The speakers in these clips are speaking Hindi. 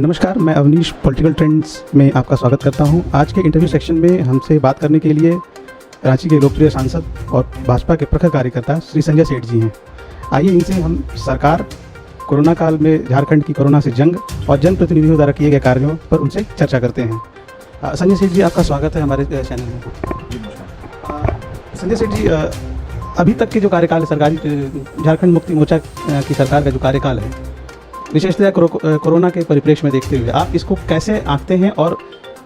नमस्कार, मैं अवनीश पॉलिटिकल ट्रेंड्स में आपका स्वागत करता हूं। आज के इंटरव्यू सेक्शन में हमसे बात करने के लिए रांची के लोकप्रिय सांसद और भाजपा के प्रखर कार्यकर्ता श्री संजय सेठ जी हैं। आइए इनसे हम सरकार, कोरोना काल में झारखंड की कोरोना से जंग और जनप्रतिनिधियों द्वारा किए गए कार्यों पर उनसे चर्चा करते हैं। संजय सेठ जी, आपका स्वागत है हमारे चैनल में। संजय सेठ जी, अभी तक के जो कार्यकाल है सरकारी झारखंड मुक्ति मोर्चा की सरकार का जो कार्यकाल है, विशेषतः कोरोना के परिप्रेक्ष्य में देखते हुए आप इसको कैसे आंकते हैं और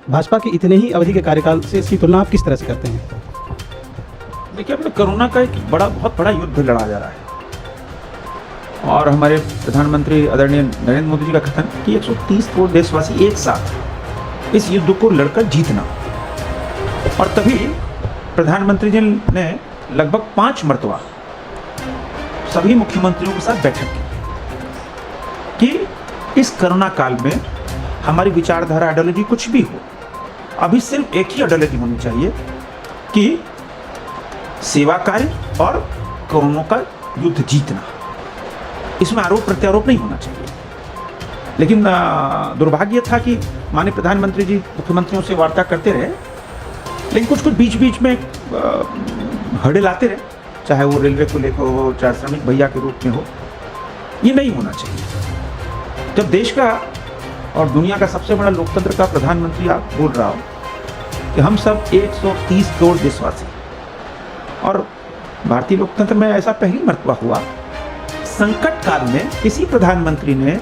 भाजपा की इतने ही अवधि के कार्यकाल से इसकी तुलना आप किस तरह से करते हैं? देखिए, अपने कोरोना का एक बहुत बड़ा युद्ध लड़ा जा रहा है और हमारे प्रधानमंत्री आदरणीय नरेंद्र मोदी जी का कथन कि 130 करोड़ देशवासी एक साथ इस युद्ध को लड़कर जीतना, और तभी प्रधानमंत्री जी ने लगभग 5 मरतबा सभी मुख्यमंत्रियों के साथ बैठक की कि इस कोरोना काल में हमारी विचारधारा, आइडियोलॉजी कुछ भी हो, अभी सिर्फ एक ही आइडियोलॉजी होनी चाहिए कि सेवा कार्य और कोरोना का युद्ध जीतना। इसमें आरोप प्रत्यारोप नहीं होना चाहिए। लेकिन दुर्भाग्य था कि माननीय प्रधानमंत्री जी मुख्यमंत्रियों से वार्ता करते रहे, लेकिन कुछ बीच में हड़े लाते रहे, चाहे वो रेलवे को लेकर हो, चाहे श्रमिक भैया के रूप में हो। ये नहीं होना चाहिए। जब देश का और दुनिया का सबसे बड़ा लोकतंत्र का प्रधानमंत्री आप बोल रहा हो कि हम सब 130 करोड़ देशवासी, और भारतीय लोकतंत्र में ऐसा पहली मर्तबा हुआ, संकट काल में किसी प्रधानमंत्री ने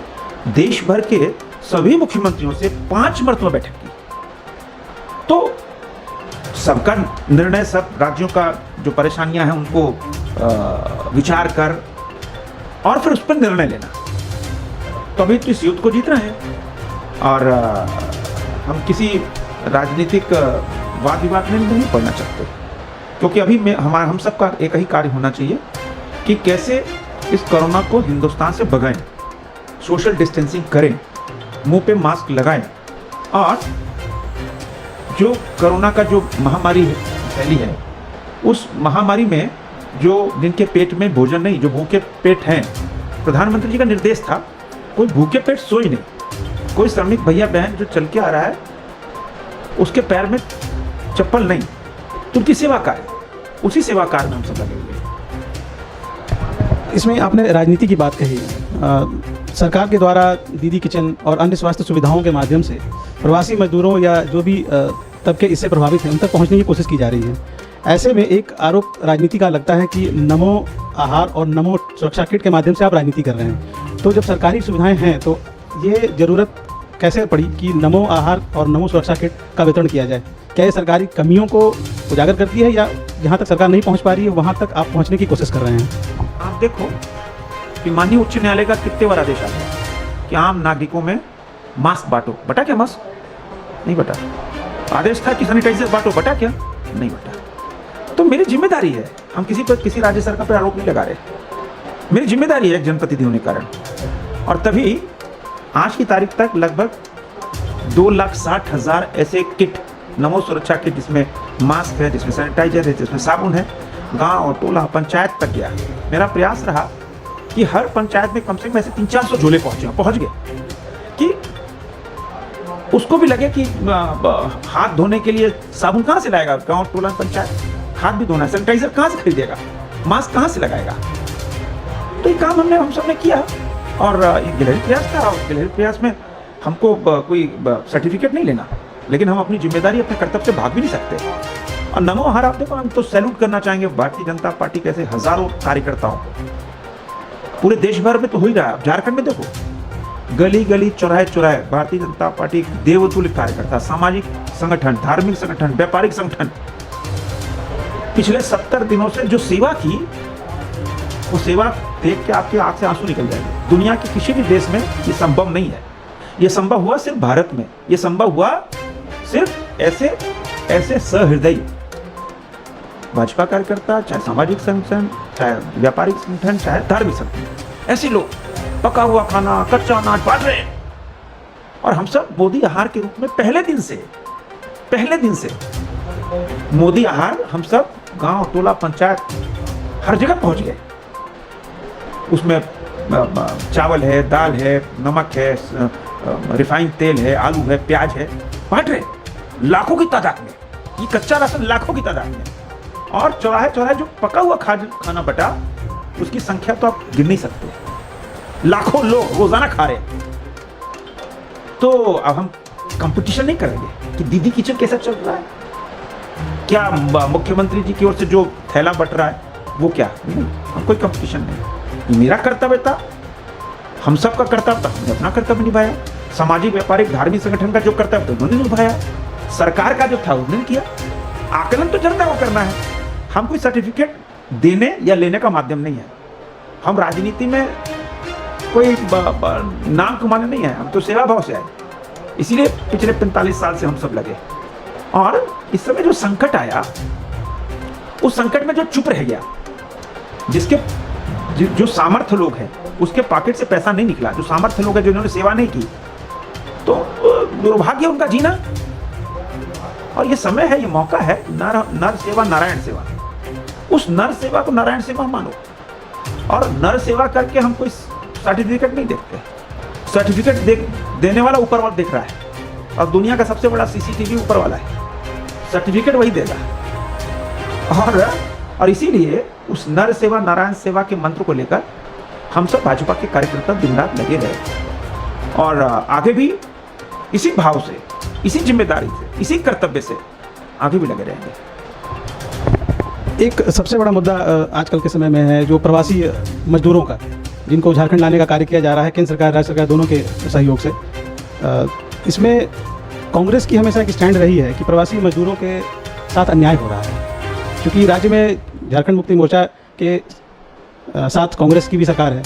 देश भर के सभी मुख्यमंत्रियों से 5 मर्तबा बैठक की। तो सबका निर्णय, सब राज्यों का जो परेशानियां हैं उनको विचार कर और फिर उस पर निर्णय लेना। तो अभी तो इस युद्ध को जीतना है, और हम किसी राजनीतिक वाद विवाद में नहीं पड़ना चाहते, क्योंकि अभी हम सबका एक ही कार्य होना चाहिए कि कैसे इस कोरोना को हिंदुस्तान से भगाएं, सोशल डिस्टेंसिंग करें, मुंह पे मास्क लगाएं, और जो कोरोना का जो महामारी फैली है, उस महामारी में जो जिनके पेट में भोजन नहीं, जो भूखे पेट हैं, प्रधानमंत्री जी का निर्देश था कोई भूखे पेट सोई नहीं। कोई श्रमिक भैया बहन जो चल के आ रहा है उसके पैर में चप्पल नहीं, तो उनकी सेवा कार्य, उसी सेवा कार्य में हम सब लगे हुए हैं। इसमें आपने राजनीति की बात कही। सरकार के द्वारा दीदी किचन और अन्य स्वास्थ्य सुविधाओं के माध्यम से प्रवासी मजदूरों या जो भी तबके इससे प्रभावित हैं उन तक पहुंचने की कोशिश की जा रही है। ऐसे में एक आरोप राजनीति का लगता है कि नमो आहार और नमो सुरक्षा किट के माध्यम से आप राजनीति कर रहे हैं। तो जब सरकारी सुविधाएं हैं तो ये ज़रूरत कैसे पड़ी कि नमो आहार और नमो सुरक्षा किट का वितरण किया जाए? क्या ये सरकारी कमियों को उजागर करती है, या जहाँ तक सरकार नहीं पहुँच पा रही है वहाँ तक आप पहुँचने की कोशिश कर रहे हैं? आप देखो कि माननीय उच्च न्यायालय का कितने बार आदेश आता है कि आम नागरिकों में मास्क बांटो। बटा क्या मास्क? नहीं बटा। आदेश था कि सैनिटाइजर बांटो। बटा क्या? नहीं बटा। तो मेरी जिम्मेदारी है, हम किसी राज्य सरकार पर आरोप नहीं लगा रहे, मेरी जिम्मेदारी है एक जनप्रतिनिधि होने के कारण। और तभी आज की तारीख तक लगभग 2,60,000 ऐसे किट, नमो सुरक्षा किट, जिसमें मास्क है, जिसमें सैनिटाइजर है, जिसमें साबुन है, गांव, टोला, पंचायत तक गया। मेरा प्रयास रहा कि हर पंचायत में कम से कम ऐसे 300-400 झोले पहुंच गए, कि उसको भी लगे कि हाथ धोने के लिए साबुन कहाँ से लाएगा, गांव, टोला, पंचायत हाथ भी धोना है, सैनिटाइजर कहाँ से खरीदेगा, मास्क कहाँ से लगाएगा। तो ये काम हम सबने किया, और ये गिलहरी प्रयास था। और गिलहरी प्रयास में हमको कोई सर्टिफिकेट नहीं लेना, लेकिन हम अपनी जिम्मेदारी, अपने कर्तव्य से भाग भी नहीं सकते। और नमो आहार, आप देखो, हम तो सैल्यूट करना चाहेंगे भारतीय जनता पार्टी के ऐसे हजारों कार्यकर्ताओं, पूरे देश भर में तो हो ही रहा है। झारखंड में देखो, गली गली, चौराहे चौराहे भारतीय जनता पार्टी देवतुल्य कार्यकर्ता, सामाजिक संगठन, धार्मिक संगठन, व्यापारिक संगठन, पिछले 70 दिनों से जो सेवा की, वो सेवा देख के आपके आंख से आंसू निकल जाएंगे। दुनिया के किसी भी देश में ये संभव नहीं है। ये संभव हुआ सिर्फ भारत में। ये संभव हुआ सिर्फ ऐसे सहृदयी भाजपा कार्यकर्ता, चाहे सामाजिक संगठन, चाहे व्यापारिक संगठन, चाहे धार्मिक संगठन, ऐसे लोग पका हुआ खाना, कच्चा अनाज बांट रहे हैं। और हम सब मोदी आहार के रूप में पहले दिन से मोदी आहार, हम सब गांव, टोला, पंचायत, हर जगह पहुंच गए। उसमें चावल है, दाल है, नमक है, रिफाइंड तेल है, आलू है, प्याज है, बांट रहे लाखों की तादाद में। ये कच्चा राशन लाखों की तादाद में, और चौराहे चौराहे जो पका हुआ खाना बटा, उसकी संख्या तो आप गिन नहीं सकते। लाखों लोग रोजाना खा रहे हैं। तो अब हम कंपटीशन नहीं करेंगे कि दीदी किचन कैसा चल रहा है, क्या मुख्यमंत्री जी की ओर से जो थैला बट रहा है वो क्या, नहीं, हम कोई कंपटीशन नहीं। मेरा कर्तव्य था, हम सबका कर्तव्य था, हमने अपना कर्तव्य निभाया। सामाजिक, व्यापारिक, धार्मिक संगठन का जो कर्तव्य था उन्होंने निभाया। सरकार का जो था उन्होंने किया। आकलन तो जनता को करना है। हम कोई सर्टिफिकेट देने या लेने का माध्यम नहीं है। हम राजनीति में कोई नाम कमाने नहीं है, हम तो सेवा भाव से आए। इसीलिए पिछले 45 साल से हम सब लगे। और इस समय जो संकट आया, उस संकट में जो चुप रह गया, जिसके जो सामर्थ्य लोग हैं उसके पॉकेट से पैसा नहीं निकला, जो सामर्थ्य लोग हैं जिन्होंने सेवा नहीं की, तो दुर्भाग्य उनका जीना। और ये समय है, ये मौका है, नर सेवा नारायण सेवा। उस नर सेवा को नारायण सेवा मानो। और नर सेवा करके हम कोई सर्टिफिकेट नहीं देखते। सर्टिफिकेट देने वाला ऊपर वाला देख रहा है, और दुनिया का सबसे बड़ा सीसीटीवी ऊपर वाला है। सर्टिफिकेट वही देगा। और इसीलिए उस नर सेवा नारायण सेवा के मंत्र को लेकर हम सब भाजपा के कार्यकर्ता दिन रात लगे रहे, और आगे भी इसी भाव से, इसी जिम्मेदारी से, इसी कर्तव्य से आगे भी लगे रहेंगे। एक सबसे बड़ा मुद्दा आजकल के समय में है जो प्रवासी मजदूरों का, जिनको झारखंड लाने का कार्य किया जा रहा है केंद्र सरकार, राज्य सरकार दोनों के सहयोग से। इसमें कांग्रेस की हमेशा एक स्टैंड रही है कि प्रवासी मजदूरों के साथ अन्याय हो रहा है, क्योंकि राज्य में झारखंड मुक्ति मोर्चा के साथ कांग्रेस की भी सरकार है।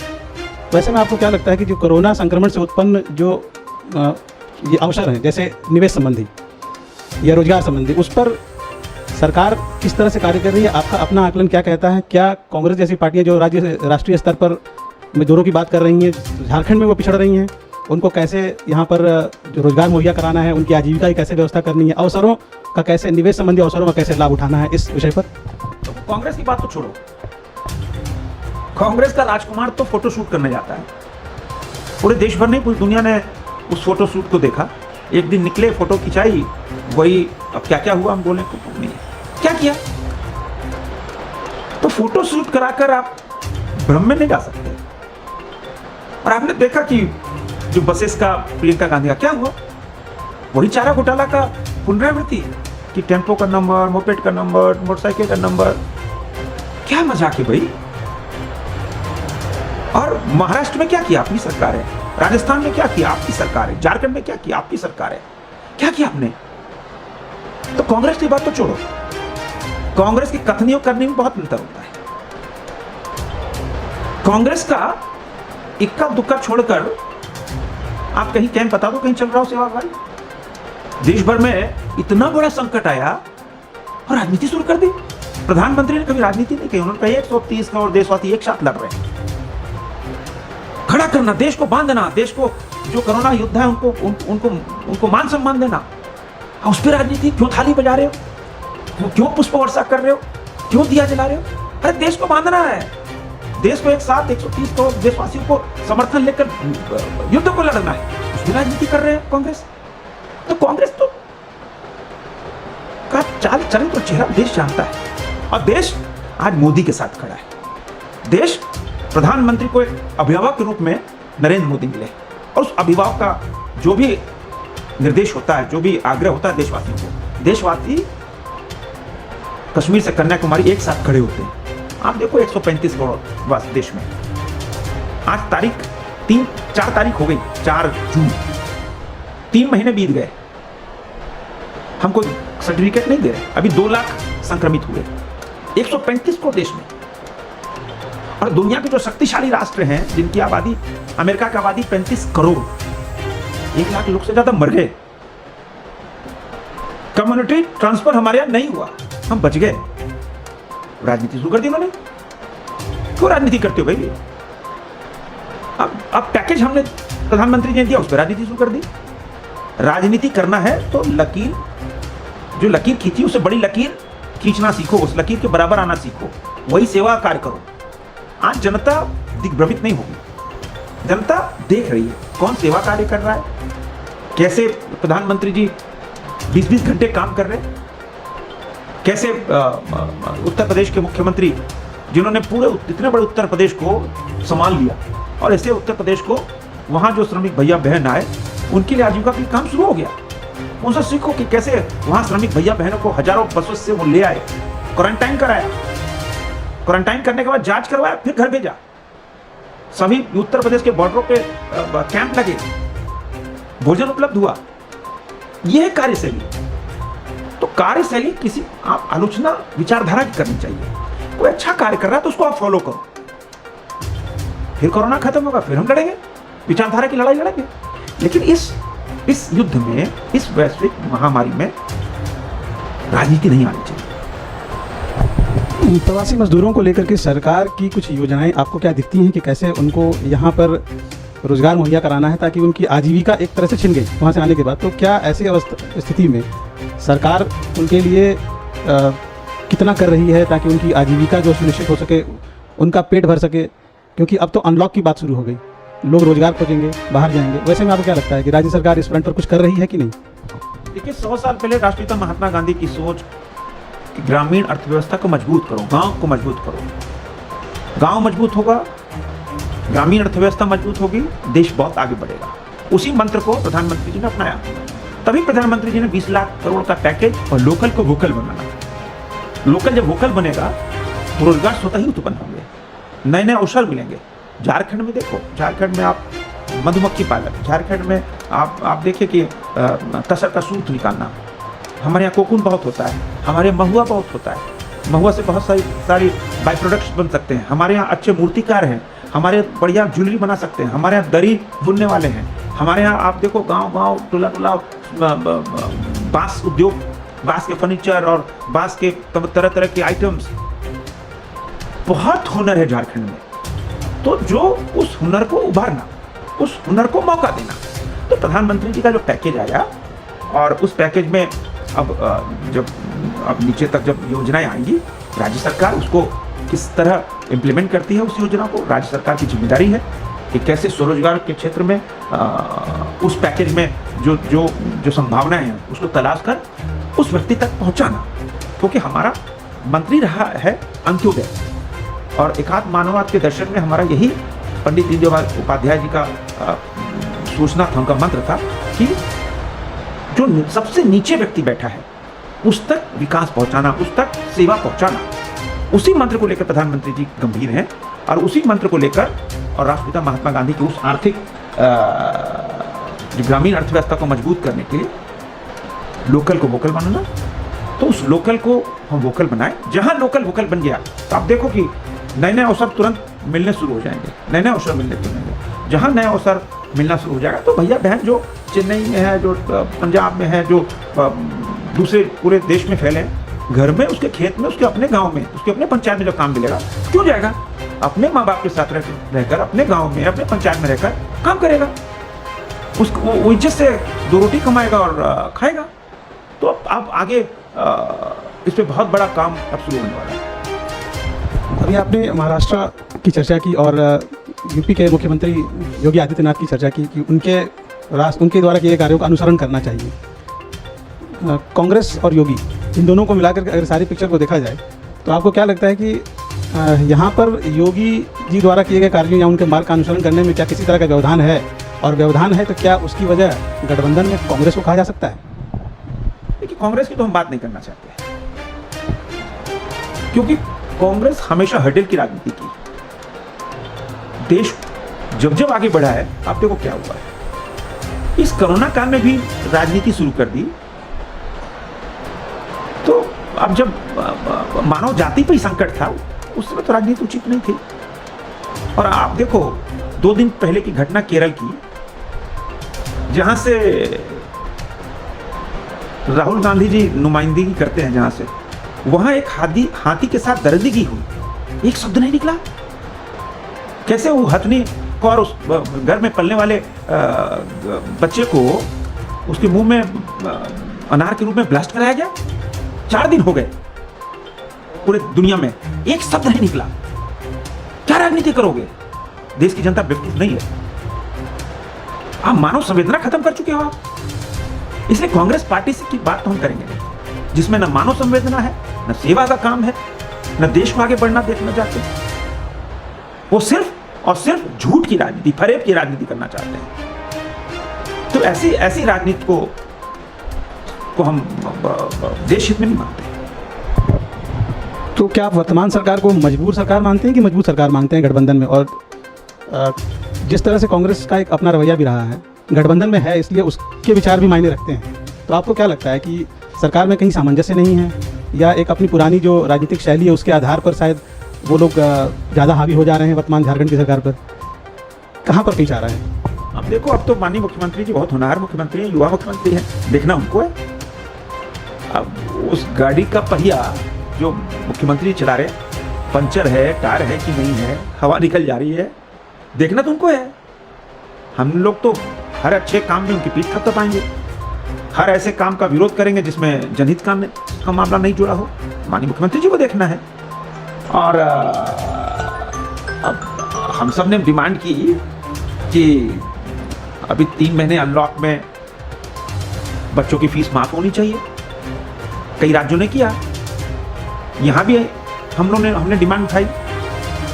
वैसे में आपको क्या लगता है कि जो कोरोना संक्रमण से उत्पन्न जो ये अवसर हैं, जैसे निवेश संबंधी या रोजगार संबंधी, उस पर सरकार किस तरह से कार्य कर रही है? आपका अपना आकलन क्या कहता है? क्या कांग्रेस जैसी पार्टियां जो राष्ट्रीय स्तर पर मजदूरों की बात कर रही हैं, झारखंड में वो पिछड़ रही हैं, उनको कैसे यहाँ पर जो रोजगार मुहैया कराना है, उनकी आजीविका की कैसे व्यवस्था करनी है, अवसरों का कैसे, निवेश संबंधी अवसरों का कैसे लाभ उठाना है, इस विषय पर? तो कांग्रेस की बात तो छोड़ो। कांग्रेस का राजकुमार तो फोटो शूट करने जाता है। पूरे देश भर नहीं, पूरी दुनिया ने उस फोटो शूट को देखा। एक दिन निकले, फोटो खिंचाई, वही अब क्या क्या हुआ हम बोले तो नहीं। क्या किया? तो फोटो शूट कराकर आप भ्रम में नहीं जा सकते। और आपने देखा कि जो बसेस का, प्रियंका गांधी का क्या हुआ, वही चारा घोटाला का पुनरावृत्ति कि टेम्पो का नंबर, मोपेड का नंबर, मोटरसाइकिल का नंबर। क्या मजाक है भाई। और महाराष्ट्र में क्या किया? आपकी सरकार है। राजस्थान में क्या किया? आपकी सरकार है। झारखंड में क्या किया? आपकी सरकार है। क्या किया आपने? तो कांग्रेस की बात तो छोड़ो, कांग्रेस की कथनियों करने में बहुत अंतर होता है। कांग्रेस का इक्का दुक्का छोड़कर आप कहीं कैंप बता दो, कहीं चल रहा हो सेवा भाई। देश भर में इतना बड़ा संकट आया और राजनीति शुरू कर दी। प्रधानमंत्री ने कभी राजनीति नहीं की। उन्होंने कहा 130 करोड़ देशवासी एक साथ लड़ रहे हैं, खड़ा करना, देश को बांधना, देश को जो कोरोना योद्धा है उनको मान सम्मान देना। उस पर राजनीति क्यों? थाली बजा रहे हो क्यों? पुष्प वर्षा कर रहे हो क्यों? दिया जला रहे हो? अरे देश को बांधना है, देश को एक साथ 130 करोड़ देशवासियों को समर्थन लेकर युद्ध को लड़ना है। उसकी राजनीति कर रहे हैं कांग्रेस। तो कांग्रेस तो का चाल चलन तो चेहरा देश जानता है। और देश आज मोदी के साथ खड़ा है। देश प्रधानमंत्री को एक अभिभावक के रूप में नरेंद्र मोदी मिले, और उस अभिभावक का जो भी निर्देश होता है, जो भी आग्रह होता है देशवासियों को, देशवासी कश्मीर से कन्याकुमारी एक साथ खड़े होते हैं। आप देखो 135 करोड़ बस देश में। आज तारीख 4 तारीख हो गई, 4 जून, 3 महीने बीत गए, हमको सर्टिफिकेट नहीं दे रहे। अभी 2 लाख संक्रमित हुए, 135 करोड़ देश में। और दुनिया के जो शक्तिशाली राष्ट्र हैं, जिनकी आबादी, अमेरिका की आबादी 35 करोड़, 1 लाख लोग से ज्यादा मर गए। कम्युनिटी ट्रांसफर हमारे यहां नहीं हुआ, हम बच गए। राजनीति शुरू कर दी उन्होंने। क्यों राजनीति करते हो भाई? अब पैकेज हमने प्रधानमंत्री ने दिया, उस पर राजनीति शुरू कर दी। राजनीति करना है तो लकीर, जो लकीर खींची उससे बड़ी लकीर खींचना सीखो, उस लकीर के बराबर आना सीखो, वही सेवा कार्य करो। आज जनता दिग्भ्रमित नहीं होगी। जनता देख रही है कौन सेवा कार्य कर रहा है, कैसे प्रधानमंत्री जी 20-20 घंटे काम कर रहे हैं, कैसे उत्तर प्रदेश के मुख्यमंत्री जिन्होंने पूरे इतने बड़े उत्तर प्रदेश को संभाल लिया, और ऐसे उत्तर प्रदेश को वहाँ जो श्रमिक भैया बहन आए उनके लिए आजीविका का काम शुरू हो गया। उनसे सीखो कि कैसे वहाँ श्रमिक भैया बहनों को हजारों बसों से वो ले आए, क्वारंटाइन कराया, क्वारंटाइन करने के बाद जांच करवाया, फिर घर भेजा। सभी उत्तर प्रदेश के बॉर्डरों पे कैंप लगे, भोजन उपलब्ध हुआ। यह है कार्यशैली। तो कार्यशैली किसी आप आलोचना विचारधारा की करनी चाहिए। कोई अच्छा कार्य कर रहा है तो उसको आप फॉलो करो, फिर कोरोना खत्म होगा, फिर हम लड़ेंगे, विचारधारा की लड़ाई लड़ेंगे। लेकिन इस युद्ध में, इस वैश्विक महामारी में राजनीति नहीं आनी चाहिए। प्रवासी मजदूरों को लेकर के सरकार की कुछ योजनाएं आपको क्या दिखती हैं कि कैसे उनको यहाँ पर रोजगार मुहैया कराना है ताकि उनकी आजीविका एक तरह से छिन गई वहाँ से आने के बाद? तो क्या ऐसी स्थिति में सरकार उनके लिए कितना कर रही है ताकि उनकी आजीविका जो सुनिश्चित हो सके, उनका पेट भर सके? क्योंकि अब तो अनलॉक की बात शुरू हो गई, लोग रोजगार खोजेंगे, बाहर जाएंगे। वैसे में आपको क्या लगता है कि राज्य सरकार इस फ्रंट पर कुछ कर रही है कि नहीं? देखिए, 100 साल पहले राष्ट्रपिता महात्मा गांधी की सोच कि ग्रामीण अर्थव्यवस्था को मजबूत करो, गांव को मजबूत करो। गांव मजबूत होगा, ग्रामीण अर्थव्यवस्था मजबूत होगी, देश बहुत आगे बढ़ेगा। उसी मंत्र को प्रधानमंत्री जी ने अपनाया। तभी प्रधानमंत्री जी ने 20 लाख करोड़ का पैकेज और लोकल को वोकल बनाना। लोकल जब वोकल बनेगा तो रोजगार स्वतः ही उत्पन्न होंगे, नए नए अवसर मिलेंगे। झारखंड में देखो, झारखंड में आप मधुमक्खी पालन, झारखंड में आप देखिए कि तसर का सूत निकालना, हमारे यहाँ कोकून बहुत होता है, हमारे यहाँ महुआ बहुत होता है। महुआ से बहुत सारी बाई प्रोडक्ट्स बन सकते हैं। हमारे यहाँ अच्छे मूर्तिकार हैं, हमारे बढ़िया ज्वेलरी बना सकते हैं, हमारे यहाँ दरी बुनने वाले हैं। हमारे यहाँ आप देखो गांव-गांव, टोला-टोला बांस उद्योग, बांस के फर्नीचर और बांस के तरह तरह के आइटम्स, बहुत हुनर है झारखंड में। तो जो उस हुनर को उभारना, उस हुनर को मौका देना। तो प्रधानमंत्री जी का जो पैकेज आया, और उस पैकेज में अब नीचे तक जब योजनाएं आएंगी, राज्य सरकार उसको किस तरह इम्प्लीमेंट करती है, उस योजना को राज्य सरकार की जिम्मेदारी है कि कैसे स्वरोजगार के क्षेत्र में उस पैकेज में जो संभावनाएं हैं उसको तलाश कर उस व्यक्ति तक पहुंचाना। क्योंकि हमारा मंत्री रहा है अंत्योदय, और एकात्म मानववाद के दर्शन में हमारा यही पंडित दीनदयाल उपाध्याय जी का सूचना था, उनका मंत्र था कि जो सबसे नीचे व्यक्ति बैठा है उस तक विकास पहुंचाना, उस तक सेवा पहुंचाना। उसी मंत्र को लेकर प्रधानमंत्री जी गंभीर हैं, और उसी मंत्र को लेकर और राष्ट्रपिता महात्मा गांधी की उस आर्थिक ग्रामीण अर्थव्यवस्था को मजबूत करने के लिए लोकल को वोकल बनाना। तो उस लोकल को हम वोकल बनाएं। जहां लोकल वोकल बन गया तो आप देखो कि नए नए अवसर तुरंत मिलने शुरू हो जाएंगे, नए नए अवसर मिलने शुरू होंगे। जहां नए अवसर मिलना शुरू हो जाएगा तो भैया बहन जो चेन्नई में है, जो पंजाब में है, जो दूसरे पूरे देश में फैले, घर में, उसके खेत में, उसके अपने गांव में, उसके अपने पंचायत में जो काम मिलेगा, क्यों जाएगा? अपने माँ बाप के साथ रहकर, अपने गांव में, अपने पंचायत में रहकर काम करेगा। उसको वो इज्जत से 2 रोटी कमाएगा और खाएगा। तो अब आगे इस पे बहुत बड़ा काम अब शुरू होने वाला है। अभी आपने महाराष्ट्र की चर्चा की और यूपी के मुख्यमंत्री योगी आदित्यनाथ की चर्चा की कि उनके द्वारा किए कार्यों का अनुसरण करना चाहिए। कांग्रेस और योगी, इन दोनों को मिलाकर अगर सारी पिक्चर को देखा जाए तो आपको क्या लगता है कि यहाँ पर योगी जी द्वारा किए गए कार्यों या उनके मार्ग का अनुसरण करने में क्या किसी तरह का व्यवधान है? और व्यवधान है तो क्या उसकी वजह गठबंधन में कांग्रेस को कहा जा सकता है? देखिए, कांग्रेस की तो हम बात नहीं करना चाहते, क्योंकि कांग्रेस हमेशा हर्डल की राजनीति की। देश जब आगे बढ़ा है, आप देखो क्या हुआ है। इस कोरोना काल में भी राजनीति शुरू कर दी। तो अब जब मानव जाति पर ही संकट था, उस समय तो राजनीति उचित नहीं थी। और आप देखो 2 दिन पहले की घटना केरल की, जहां से राहुल गांधी जी नुमाइंदगी करते हैं, जहां से वहां एक हाथी के साथ दरिंदगी हुई, एक शब्द नहीं निकला। कैसे वो हथनी को और उस घर में पलने वाले बच्चे को उसके मुंह में अनार के रूप में ब्लास्ट कराया गया। 4 दिन हो गए, पूरे दुनिया में एक शब्द नहीं निकला। क्या राजनीति करोगे? देश की जनता बेवकूफ नहीं है। आप मानव संवेदना खत्म कर चुके हो आप। इसलिए कांग्रेस पार्टी से की बात तो हम करेंगे नहीं, जिसमें न मानव संवेदना है, न सेवा का काम है, न देश को आगे बढ़ना देखना चाहते। वो सिर्फ और सिर्फ झूठ की राजनीति, फरेब की राजनीति करना चाहते हैं। तो ऐसी राजनीति को हम देश हित में नहीं मानते। तो क्या आप वर्तमान सरकार को मजबूर सरकार मानते हैं कि मजबूत सरकार मानते हैं गठबंधन में? और जिस तरह से कांग्रेस का एक अपना रवैया भी रहा है, गठबंधन में है इसलिए उसके विचार भी मायने रखते हैं, तो आपको क्या लगता है कि सरकार में कहीं सामंजस्य नहीं है, या एक अपनी पुरानी जो राजनीतिक शैली है उसके आधार पर शायद वो लोग ज़्यादा हावी हो जा रहे हैं वर्तमान झारखंड की सरकार पर? कहाँ पर पीछा रहा है? अब देखो, अब तो माननीय मुख्यमंत्री जी बहुत होनहार मुख्यमंत्री हैं, युवा मुख्यमंत्री हैं, देखना उनको है। अब उस गाड़ी का पहिया जो मुख्यमंत्री चला रहे, पंचर है, टायर है कि नहीं है, हवा निकल जा रही है, देखना तो उनको है। हम लोग तो हर अच्छे काम में उनकी पीठ थपथपाएंगे, हर ऐसे काम का विरोध करेंगे जिसमें जनहित का मामला नहीं जुड़ा हो। माननीय मुख्यमंत्री जी को देखना है। और अब हम सब ने डिमांड की कि अभी 3 महीने अनलॉक में बच्चों की फीस माफ होनी चाहिए। कई राज्यों ने किया, यहाँ भी हमने डिमांड उठाई।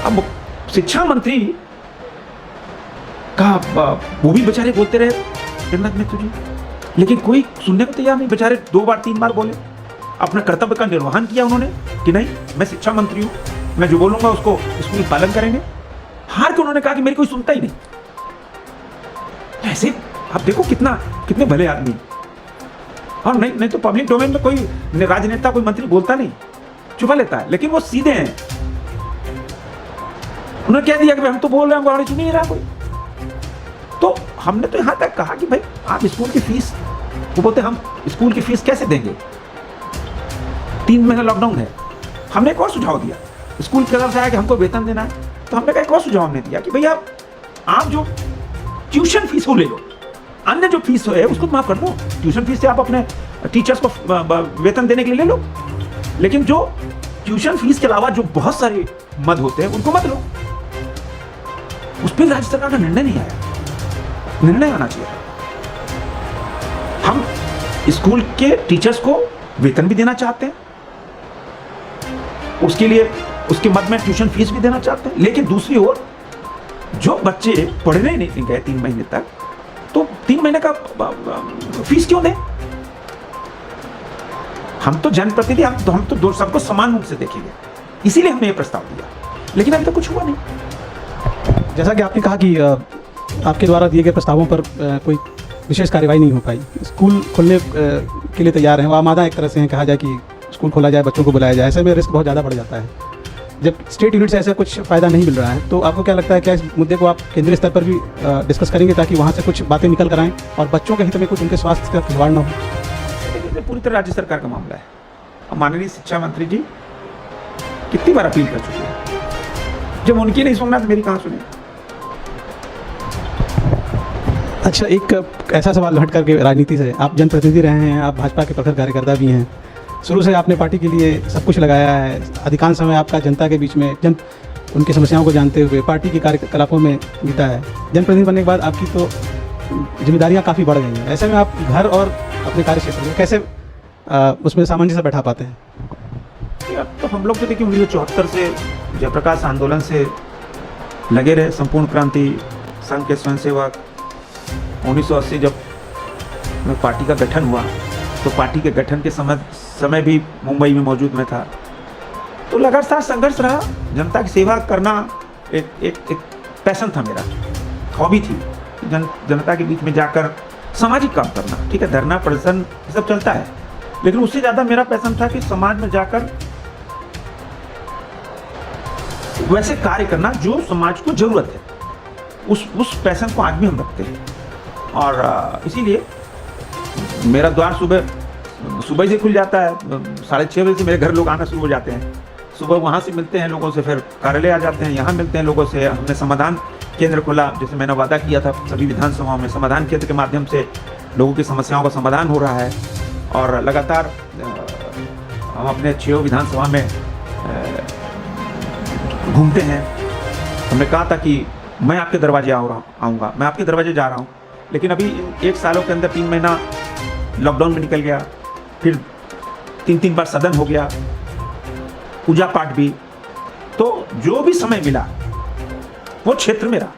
अब शिक्षा मंत्री का वो भी बेचारे बोलते रहे जगन्नाथ मिश्र जी, लेकिन कोई सुनने को तैयार नहीं। बेचारे 2 बार 3 बार बोले, अपने कर्तव्य का निर्वहन किया उन्होंने कि नहीं, मैं शिक्षा मंत्री हूँ, मैं जो बोलूंगा उसको स्कूल पालन करेंगे। हार के उन्होंने कहा कि मेरी कोई सुनता ही नहीं। ऐसे आप देखो कितने भले आदमी। और नहीं तो पब्लिक डोमेन में कोई राजनेता, कोई मंत्री बोलता नहीं, चुपा लेता है, लेकिन वो सीधे हैं। उन्होंने कह दिया कि हम तो बोल रहे हैं, गाड़ी सुन नहीं रहा कोई। तो हमने तो यहां तक कहा कि भाई आप स्कूल की फीस, वो बोलते हम स्कूल की फीस कैसे देंगे, 3 महीने लॉकडाउन है। हमने एक और सुझाव दिया, स्कूल की तरफ से आया कि हमको वेतन देना है, तो हमने कहा एक और सुझाव हमने दिया कि भैया आप जो ट्यूशन फीस को ले लो, अन्य जो फीस है उसको माफ कर दो। ट्यूशन फीस से आप अपने टीचर्स को वेतन देने के लिए ले लो, लेकिन जो ट्यूशन फीस के अलावा जो बहुत सारे मद होते हैं उनको मत लो। उस पर राज्य सरकार का निर्णय नहीं आया, निर्णय आना चाहिए। हम स्कूल के टीचर्स को वेतन भी देना चाहते हैं, उसके लिए उसके मद में ट्यूशन फीस भी देना चाहते हैं, लेकिन दूसरी ओर जो बच्चे पढ़ने नहीं गए 3 महीने तक, तो 3 महीने का फीस क्यों दें? हम तो जनप्रतिनिधि, हम तो सबको समान रूप से देखेंगे, इसीलिए हमने ये प्रस्ताव दिया, लेकिन अभी तक कुछ हुआ नहीं। जैसा कि आपने कहा कि आपके द्वारा दिए गए प्रस्तावों पर कोई विशेष कार्रवाई नहीं हो पाई, स्कूल खोलने के लिए तैयार हैं, वो आमादा एक तरह से हैं, कहा जाए कि स्कूल खोला जाए, बच्चों को बुलाया जाए, ऐसे में रिस्क बहुत ज़्यादा बढ़ जाता है। जब स्टेट यूनिट से ऐसा कुछ फ़ायदा नहीं मिल रहा है, तो आपको क्या लगता है, क्या इस मुद्दे को आप केंद्रीय स्तर पर भी डिस्कस करेंगे ताकि वहाँ से कुछ बातें निकल कर आएँ और बच्चों के हित में कुछ उनके स्वास्थ्य का खिलवाड़ न हो? देखिए, पूरी तरह राज्य सरकार का मामला है। और माननीय शिक्षा मंत्री जी कितनी बार अपील कर चुके हैं, जब उनकी नहीं सुनना तो मेरी कहाँ सुने। अच्छा, एक ऐसा सवाल हट करके राजनीति से, आप जनप्रतिनिधि रहे हैं, आप भाजपा के प्रखर कार्यकर्ता भी हैं, शुरू से आपने पार्टी के लिए सब कुछ लगाया है, अधिकांश समय आपका जनता के बीच में उनकी समस्याओं को जानते हुए पार्टी के कार्यकलापों में बीता है। जनप्रतिनिधि बनने के बाद आपकी तो जिम्मेदारियां काफ़ी बढ़ गई हैं, ऐसे में आप घर और अपने कार्य क्षेत्र में कैसे उसमें सामंजस्य बैठा पाते हैं? अब तो हम लोग तो देखिए 1974 से जयप्रकाश आंदोलन से लगे रहे, संपूर्ण क्रांति संघ के स्वयंसेवक। 1980 जब पार्टी का गठन हुआ, तो पार्टी के गठन के समय भी मुंबई में मौजूद में था, तो लगातार संघर्ष रहा। जनता की सेवा करना एक पैशन था मेरा, हॉबी थी। जनता के बीच में जाकर सामाजिक काम करना, ठीक है, धरना प्रदर्शन ये सब चलता है, लेकिन उससे ज़्यादा मेरा पैशन था कि समाज में जाकर वैसे कार्य करना जो समाज को जरूरत है। उस पैशन को आज भी हम रखते हैं, और इसीलिए मेरा द्वार सुबह से खुल जाता है। 6:30 बजे से मेरे घर लोग आना शुरू हो जाते हैं। सुबह वहाँ से मिलते हैं लोगों से, फिर कार्यालय आ जाते हैं, यहाँ मिलते हैं लोगों से। हमने समाधान केंद्र खोला, जैसे मैंने वादा किया था सभी विधानसभाओं में, समाधान केंद्र के माध्यम से लोगों की समस्याओं का समाधान हो रहा है। और लगातार हम अपने 6 विधानसभा में घूमते हैं। हमने कहा था कि मैं आपके दरवाजे आऊँगा, मैं आपके दरवाजे जा रहा हूँ, लेकिन अभी इन 1 सालों के अंदर 3 महीना लॉकडाउन में निकल गया, फिर 3 बार सदन हो गया, पूजा पाठ भी, तो जो भी समय मिला वो क्षेत्र में रहा।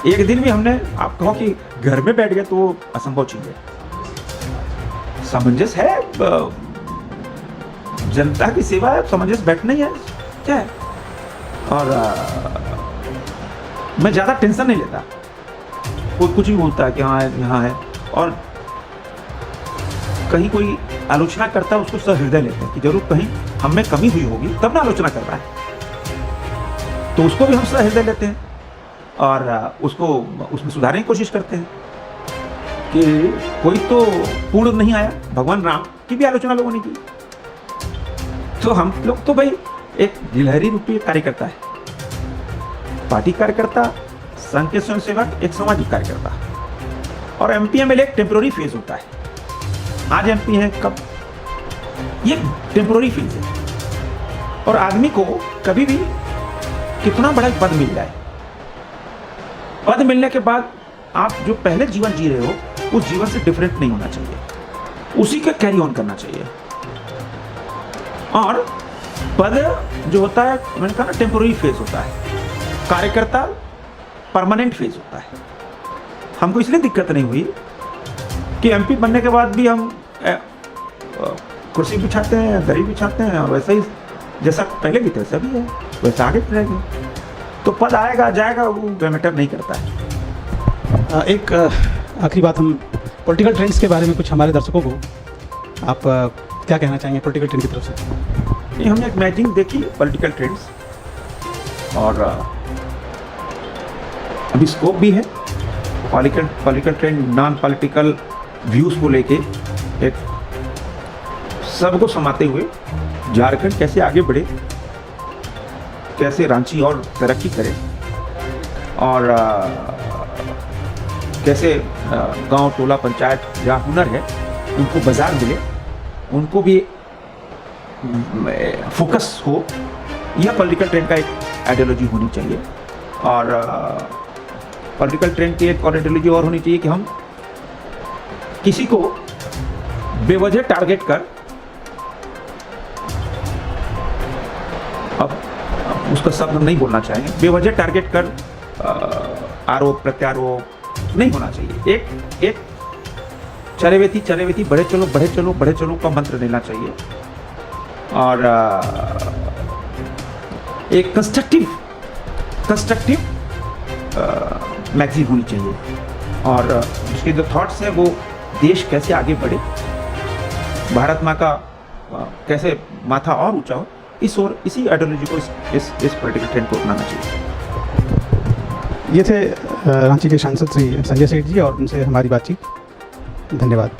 एक दिन भी हमने, आप कहो कि घर में बैठ गए तो वो असंभव चीज है। सामंजस्य है, जनता की सेवा है, सामंजस्य बैठना ही है, क्या है। और मैं ज्यादा टेंशन नहीं लेता, कोई कुछ भी बोलता है कि हाँ यहाँ है, और कहीं कोई आलोचना करता है उसको सहृदय लेते हैं कि जरूर कहीं हम में कमी हुई होगी तब ना आलोचना कर रहा है, तो उसको भी हम सहृदय लेते हैं और उसको उसमें सुधारने की कोशिश करते हैं कि कोई तो पूर्ण नहीं आया। भगवान राम की भी आलोचना लोगों ने की, तो हम लोग तो भाई एक गिलहरी रूपी कार्यकर्ता है, पार्टी कार्यकर्ता, संघ के स्वयंसेवक, एक सामाजिक कार्यकर्ता। और एमपीएमएल एक टेम्पोररी फेज होता है। आज एमपी है, कब, ये टेम्पोररी फेज है। और आदमी को कभी भी कितना बड़ा पद मिल जाए, पद मिलने के बाद आप जो पहले जीवन जी रहे हो उस जीवन से डिफरेंट नहीं होना चाहिए, उसी का कैरी ऑन करना चाहिए। और पद जो होता है, मैंने कहा ना, टेम्पोररी फेज होता है, कार्यकर्ता परमानेंट फेज होता है। हमको इसलिए दिक्कत नहीं हुई कि एमपी बनने के बाद भी हम कुर्सी बिछाते हैं, दरी बिछाते हैं, और वैसा ही जैसा पहले भी थे वैसा भी है, वैसा आगे रहेंगे। तो पद आएगा जाएगा, वो मैटर नहीं करता है। एक आखिरी बात, हम पॉलिटिकल ट्रेंड्स के बारे में कुछ हमारे दर्शकों को आप क्या कहना चाहेंगे पॉलिटिकल ट्रेंड की तरफ से? ये हमने एक मैचिंग देखी पॉलिटिकल ट्रेंड्स, और अभी स्कोप भी है political trend, non political views को लेके एक सबको समाते हुए झारखंड कैसे आगे बढ़े, कैसे रांची और तरक्की करे, और कैसे गांव टोला पंचायत जहाँ हुनर है उनको बाजार मिले, उनको भी फोकस हो, यह पॉलिटिकल ट्रेंड का एक आइडियोलॉजी होनी चाहिए। और पॉलिटिकल ट्रेंड की एक और आइडियोलॉजी और होनी चाहिए कि हम किसी को बेवजह टारगेट कर, अब उसका शब्द नहीं बोलना चाहेंगे, बेवजह टारगेट कर आरोप प्रत्यारोप नहीं होना चाहिए। एक चरेवेती बढ़े चलो का मंत्र देना चाहिए, और एक कंस्ट्रक्टिव मैगजीन होनी चाहिए, और उसके जो थॉट्स हैं वो देश कैसे आगे बढ़े, भारत माँ का कैसे माथा और ऊंचा हो, इसी आइडियोलॉजी को इस पॉलिटिकल ट्रेंड को अपनाना चाहिए। ये थे रांची के सांसद श्री संजय सेठ जी, और उनसे हमारी बातचीत। धन्यवाद।